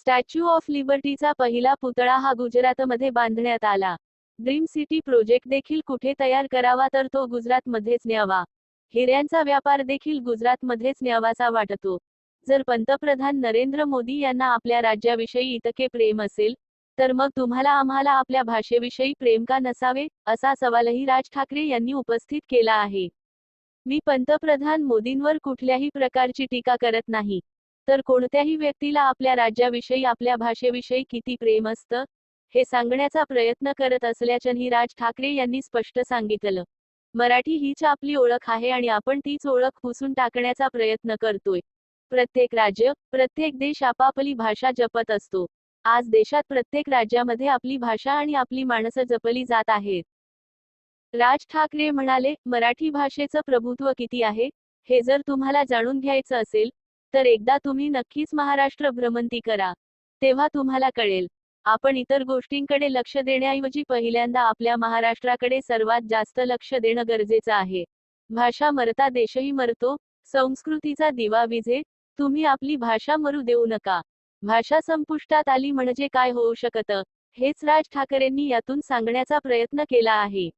Statue of लिबर्टीचा पहिला पुतळा हा गुजरातमध्ये बांधण्यात आला. ड्रीम सिटी प्रोजेक्ट देखील कुठे तयार करावा तर तो गुजरातमध्येच न्यावा. हिऱ्यांचा व्यापार देखील गुजरातमध्येच न्यावासा वाटतो. जर पंतप्रधान नरेंद्र मोदी यांना आपल्या राज्याविषयी इतके प्रेम असेल, तर मग तुम्हाला आम्हाला आपल्या भाषेविषयी प्रेम का नसावे, असा सवालही राज ठाकरे यांनी उपस्थित केला आहे. मी पंतप्रधान मोदींवर कुठल्याही प्रकारची टीका करत नाही. तर कोणत्याही व्यक्तीला आपल्या राज्याविषयी आपल्या भाषेविषयी किती प्रेम असतं, हे सांगण्याचा प्रयत्न करत असल्याचंही राज ठाकरे यांनी स्पष्ट सांगितलं. मराठी हीच आपली ओळख आहे आणि आपण तीच ओळख पुसून टाकण्याचा प्रयत्न करतोय. प्रत्येक राज्य, प्रत्येक देश आपापली भाषा जपत असतो. आज देशात प्रत्येक राज्यामध्ये आपली भाषा आणि आपली माणसं जपली जात आहेत. राज ठाकरे म्हणाले, मराठी भाषेचं प्रभुत्व किती आहे, हे जर तुम्हाला जाणून घ्यायचं असेल, तर एकदा तुम्ही नक्कीच महाराष्ट्र भ्रमंती करा. तेव्हा तुम्हाला कळेल. आपण इतर गोष्टींकडे लक्ष देण्याऐवजी पहिल्यांदा आपल्या महाराष्ट्राकडे सर्वात जास्त लक्ष देणं गरजेचं आहे. भाषा मरता देशही मरतो, संस्कृतीचा दिवा विझे, तुम्ही आपली भाषा मरू देऊ नका. भाषा संपुष्टात आली म्हणजे काय होऊ शकतं, हेच राज ठाकरेंनी यातून सांगण्याचा प्रयत्न केला आहे.